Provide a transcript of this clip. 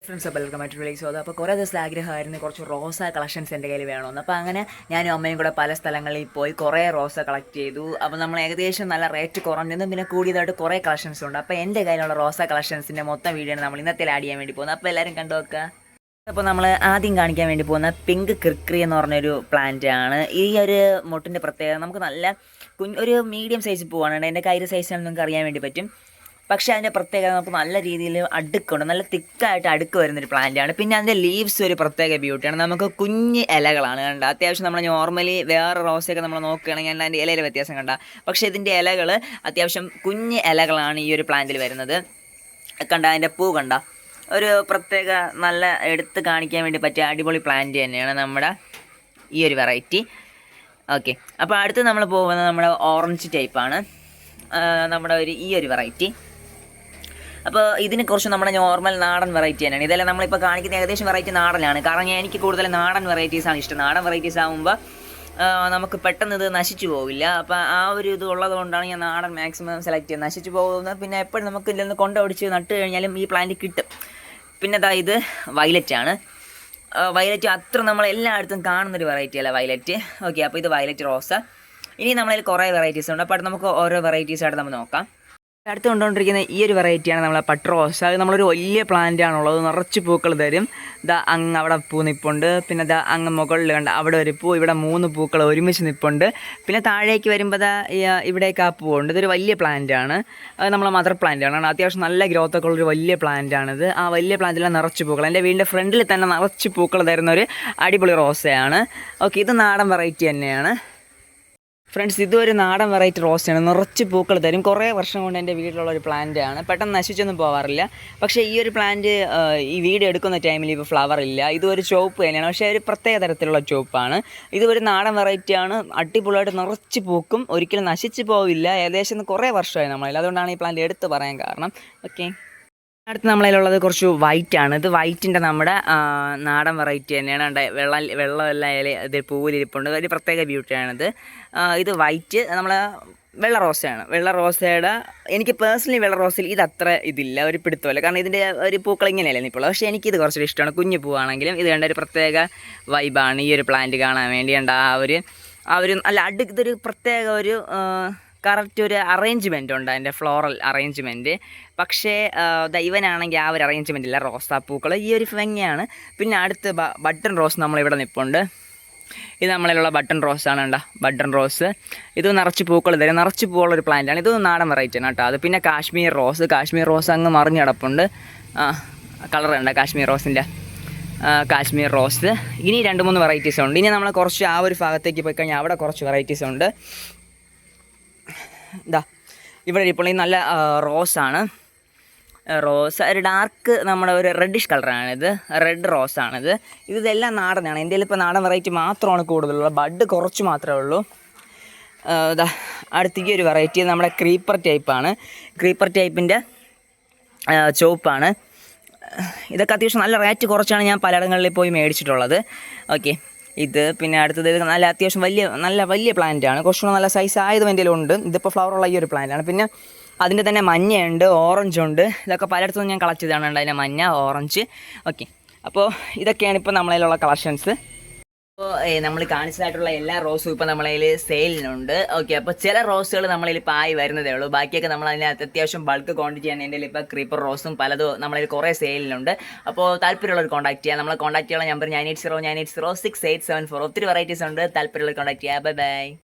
Friends welcome to വിളീസ്. അപ്പോൾ കുറേ ദിവസം ആഗ്രഹമായിരുന്നു കുറച്ച് റോസ കളക്ഷൻസ് എൻ്റെ കയ്യിൽ വേണമെന്ന്. അപ്പോൾ അങ്ങനെ ഞാനും അമ്മയും കൂടെ പല സ്ഥലങ്ങളിൽ പോയി കുറേ റോസ കളക്ട് ചെയ്തു. അപ്പോൾ നമ്മൾ ഏകദേശം നല്ല റേറ്റ് കുറഞ്ഞതും പിന്നെ കൂടിയതായിട്ട് കുറേ കളക്ഷൻസ് ഉണ്ട്. അപ്പോൾ എൻ്റെ കയ്യിലുള്ള റോസ കളക്ഷൻസിൻ്റെ മൊത്തം വീഡിയോ ആണ് നമ്മൾ ഇന്നത്തെ ആഡ് ചെയ്യാൻ വേണ്ടി പോകുന്നത്. അപ്പോൾ എല്ലാവരും കണ്ടു നോക്കുക. അപ്പോൾ നമ്മൾ ആദ്യം കാണിക്കാൻ വേണ്ടി പോകുന്ന പിങ്ക് ക്രിക്രി എന്ന് പറഞ്ഞൊരു പ്ലാന്റ് ആണ്. ഈ ഒരു മൊട്ടിൻ്റെ പ്രത്യേകത നമുക്ക് നല്ല ഒരു മീഡിയം സൈസിൽ പോവാണ്. എൻ്റെ കയ്യിൽ സൈസാണെന്ന് നിങ്ങൾക്ക് അറിയാൻ വേണ്ടി പറ്റും. പക്ഷേ അതിൻ്റെ പ്രത്യേകത നമുക്ക് നല്ല രീതിയിൽ അടുക്കുണ്ട്, നല്ല തിക്കായിട്ട് അടുക്ക് വരുന്നൊരു പ്ലാന്റാണ്. പിന്നെ അതിൻ്റെ ലീവ്സ് ഒരു പ്രത്യേക ബ്യൂട്ടിയാണ്. നമുക്ക് കുഞ്ഞ് ഇലകളാണ് കണ്ട. അത്യാവശ്യം നമ്മൾ നോർമലി വേറെ റോസയൊക്കെ നമ്മൾ നോക്കുകയാണെങ്കിൽ അതിൻ്റെ ഇലയിൽ വ്യത്യാസം കണ്ട. പക്ഷേ ഇതിൻ്റെ ഇലകൾ അത്യാവശ്യം കുഞ്ഞ് ഇലകളാണ് ഈ ഒരു പ്ലാന്റിൽ വരുന്നത്. കണ്ട അതിൻ്റെ പൂ കണ്ട, ഒരു പ്രത്യേക നല്ല എടുത്ത് കാണിക്കാൻ വേണ്ടി പറ്റിയ അടിപൊളി പ്ലാന്റ് തന്നെയാണ് നമ്മുടെ ഈ ഒരു വെറൈറ്റി. ഓക്കെ, അപ്പോൾ അടുത്ത് നമ്മൾ പോകുന്നത് നമ്മുടെ ഓറഞ്ച് ടൈപ്പാണ്, നമ്മുടെ ഈ ഒരു വെറൈറ്റി. അപ്പോൾ ഇതിനെ കുറിച്ച് നമ്മുടെ നോർമൽ നാടൻ വെറൈറ്റി തന്നെയാണ്. ഇതെല്ലാം നമ്മളിപ്പോൾ കാണിക്കുന്ന ഏകദേശം വെറൈറ്റി നാടനാണ്. കാരണം എനിക്ക് കൂടുതൽ നാടൻ വെറൈറ്റീസാണ് ഇഷ്ടം. നാടൻ വെറൈറ്റീസ് ആകുമ്പോൾ നമുക്ക് പെട്ടെന്ന് ഇത് നശിച്ചു പോവില്ല. അപ്പോൾ ആ ഒരു ഇത് ഉള്ളത് കൊണ്ടാണ് ഞാൻ നാടൻ മാക്സിമം സെലക്ട് ചെയ്യുന്നത്. നശിച്ചു പോകുന്നത് പിന്നെ എപ്പോഴും നമുക്ക് ഇതിൽ നിന്ന് കൊണ്ടൊടിച്ച് നട്ട് കഴിഞ്ഞാലും ഈ പ്ലാന്റ് കിട്ടും. പിന്നെ ഇത് വയലറ്റ് ആണ്. വയലറ്റ് അത്ര നമ്മൾ എല്ലായിടത്തും കാണുന്നൊരു വെറൈറ്റി അല്ല വയലറ്റ്. ഓക്കെ, അപ്പോൾ ഇത് വയലറ്റ് റോസ. ഇനി നമ്മളതിൽ കുറേ വെറൈറ്റീസ് ഉണ്ട്. അപ്പോൾ നമുക്ക് ഓരോ വെറൈറ്റീസായിട്ട് നമ്മൾ നോക്കാം. അടുത്ത് കൊണ്ടുകൊണ്ടിരിക്കുന്ന ഈ ഒരു വെറൈറ്റിയാണ് നമ്മളെ പട്ട് റോസ്. അത് നമ്മളൊരു വലിയ പ്ലാന്റ് ആണുള്ളത്, നിറച്ച് പൂക്കൾ തരും. അങ്ങ് അവിടെ പൂ നിൽപ്പുണ്ട്. പിന്നെ അങ്ങ് മുകളിൽ കണ്ട അവിടെ ഒരു പൂ, ഇവിടെ 3 പൂക്കൾ ഒരുമിച്ച് നിൽപ്പുണ്ട്. പിന്നെ താഴേക്ക് വരുമ്പോൾ ഇവിടേക്ക് ആ പൂവുണ്ട്. ഇതൊരു വലിയ പ്ലാന്റ് ആണ്. അത് നമ്മളെ മദർ പ്ലാന്റ് ആണ്. അത്യാവശ്യം നല്ല ഗ്രോത്ത് ഒക്കെ ഉള്ളൊരു വലിയ പ്ലാന്റ് ആണിത്. ആ വലിയ പ്ലാന്റിലെ നിറച്ച് പൂക്കൾ, എൻ്റെ വീടിൻ്റെ ഫ്രണ്ടിൽ തന്നെ നിറച്ച് പൂക്കൾ തരുന്ന ഒരു അടിപൊളി റോസയാണ്. ഓക്കെ, ഇത് നാടൻ വെറൈറ്റി തന്നെയാണ് ഫ്രണ്ട്സ്. ഇതൊരു നാടൻ വെറൈറ്റി റോസാണ്, നിറച്ച് പൂക്കൾ തരും. കുറേ വർഷം കൊണ്ട് എൻ്റെ വീട്ടിലുള്ള ഒരു പ്ലാന്റ് ആണ്. പെട്ടെന്ന് നശിച്ചൊന്നും പോകാറില്ല. പക്ഷേ ഈ ഒരു പ്ലാന്റ് ഈ വീഡിയോ എടുക്കുന്ന ടൈമിൽ ഇപ്പോൾ ഫ്ലവർ ഇല്ല. ഇതൊരു ചുവപ്പ് തന്നെയാണ്, പക്ഷേ ഒരു പ്രത്യേക തരത്തിലുള്ള ചുവപ്പാണ്. ഇതൊരു നാടൻ വെറൈറ്റിയാണ്. അടിപൊളിയായിട്ട് നിറച്ച് പൂക്കും, ഒരിക്കലും നശിച്ച് പോവില്ല. ഏകദേശം കുറേ വർഷമായി നമ്മളിൽ. അതുകൊണ്ടാണ് ഈ പ്ലാന്റ് എടുത്ത് പറയാൻ കാരണം. ഓക്കെ, അടുത്ത് നമ്മളതിലുള്ളത് കുറച്ച് വൈറ്റ് ആണ്. ഇത് വൈറ്റിൻ്റെ നമ്മുടെ നാടൻ വെറൈറ്റി തന്നെയാണ്. വെള്ളമെല്ലാം ഇത് പൂവിലിരിപ്പുണ്ട്. ഒരു പ്രത്യേക ബ്യൂട്ടിയാണിത്. ഇത് വൈറ്റ് നമ്മളെ വെള്ള റോസയാണ്. വെള്ള റോസയുടെ എനിക്ക് പേഴ്സണലി വെള്ള റോസയിൽ ഇത് അത്ര ഇതില്ല, ഒരു പിടുത്തമല്ല. കാരണം ഇതിൻ്റെ ഒരു പൂക്കൾ ഇങ്ങനെയല്ലേ നിൽപ്പുള്ളൂ. പക്ഷേ എനിക്കിത് കുറച്ചൊരു ഇഷ്ടമാണ്. കുഞ്ഞു പൂവാണെങ്കിലും ഇത് കണ്ട ഒരു പ്രത്യേക വൈബാണ് ഈ ഒരു പ്ലാന്റ് കാണാൻ വേണ്ടി. കണ്ട ആ ഒരു അല്ല ഇതൊരു പ്രത്യേക ഒരു കറക്റ്റ് ഒരു അറേഞ്ച്മെൻ്റ് ഉണ്ട് അതിൻ്റെ ഫ്ലോറൽ അറേഞ്ച്മെൻറ്റ്. പക്ഷേ ഇവനാണെങ്കിൽ ആ ഒരു അറേഞ്ച്മെൻ്റ് ഇല്ല. റോസാപ്പൂക്കൾ ഈ ഒരു ഭംഗിയാണ്. പിന്നെ അടുത്ത് ബട്ടൺ റോസ് നമ്മളിവിടെ നിൽപ്പുണ്ട്. ഇത് നമ്മളിലുള്ള ബട്ടൺ റോസാണ് കേട്ടോ, ബട്ടൺ റോസ്. ഇത് നിറച്ച് പൂക്കൾ തരും, നിറച്ച് പൂവുള്ളൊരു പ്ലാന്റാണ്. ഇത് നാടൻ വെറൈറ്റിയാണ് കേട്ടോ. അത് പിന്നെ കാശ്മീർ റോസ് അങ്ങ് മറിഞ്ഞ് കിടപ്പുണ്ട്. കളർ ഉണ്ട് കാശ്മീർ റോസിൻ്റെ. കാശ്മീർ റോസ്. ഇനി 2-3 വെറൈറ്റീസ് ഉണ്ട്. ഇനി നമ്മൾ കുറച്ച് ആ ഒരു ഭാഗത്തേക്ക് പോയി കഴിഞ്ഞാൽ അവിടെ കുറച്ച് വെറൈറ്റീസ് ഉണ്ട്. ഇവിടെ ഇപ്പോൾ ഈ നല്ല റോസാണ്. റോസ് ഒരു ഡാർക്ക് നമ്മുടെ ഒരു റെഡിഷ് കളറാണിത്. റെഡ് റോസാണിത്. ഇതെല്ലാം നാടനാണ്. എൻ്റെ ഇപ്പോൾ നാടൻ വെറൈറ്റി മാത്രമാണ് കൂടുതലുള്ളത്. ബഡ് കുറച്ച് മാത്രമേ ഉള്ളൂ. അടുത്ത ഈ ഒരു വെറൈറ്റി നമ്മുടെ ക്രീപ്പർ ടൈപ്പാണ്. ക്രീപ്പർ ടൈപ്പിൻ്റെ ചുവപ്പാണ്. ഇതൊക്കെ അത്യാവശ്യം നല്ല റേറ്റ് കുറച്ചാണ് ഞാൻ പലയിടങ്ങളിൽ പോയി മേടിച്ചിട്ടുള്ളത്. ഓക്കെ, ഇത് പിന്നെ അടുത്തത് നല്ല അത്യാവശ്യം വലിയ പ്ലാന്റാണ്. കുറച്ചുകൂടെ നല്ല സൈസ് ആയതും എൻ്റെ ഉണ്ട്. ഇതിപ്പോൾ ഫ്ലവറുള്ള ഈ ഒരു പ്ലാന്റാണ്. പിന്നെ അതിൻ്റെ തന്നെ മഞ്ഞയുണ്ട്, ഓറഞ്ചുണ്ട്. ഇതൊക്കെ പലയിടത്തും ഞാൻ കളക്ട് ചെയ്താണ് അതിൻ്റെ മഞ്ഞ, ഓറഞ്ച്. ഓക്കെ, അപ്പോൾ ഇതൊക്കെയാണ് ഇപ്പോൾ നമ്മളതിലുള്ള കളക്ഷൻസ്. അപ്പോൾ നമ്മൾ കാണിച്ചതായിട്ടുള്ള എല്ലാ റോസും ഇപ്പോൾ നമ്മളതിൽ സെയിലിനുണ്ട്. ഓക്കെ, അപ്പോൾ ചില റോസുകൾ നമ്മളതിൽ ഇപ്പോൾ ആയി വരുന്നതേ ഉള്ളൂ. ബാക്കിയൊക്കെ നമ്മൾ അതിനകത്ത് അത്യാവശ്യം ബൾക്ക് ക്വാണ്ടിറ്റിയാണ്. എൻ്റെ ഇപ്പോൾ ക്രീപ്പർ റോസും പലതും നമ്മളതിൽ കുറേ സെയിലിനുണ്ട്. അപ്പോൾ താല്പര്യമുള്ളവർ കോൺടാക്ട് ചെയ്യാം. നമ്മളെ കോൺടാക്ട് ചെയ്യാനുള്ള നമ്പർ 9809806874. ഒത്തിരി വെറൈറ്റീസ് ഉണ്ട്. താല്പര്യമുള്ളവർ കോൺടാക്ട് ചെയ്യുക. Bye bye.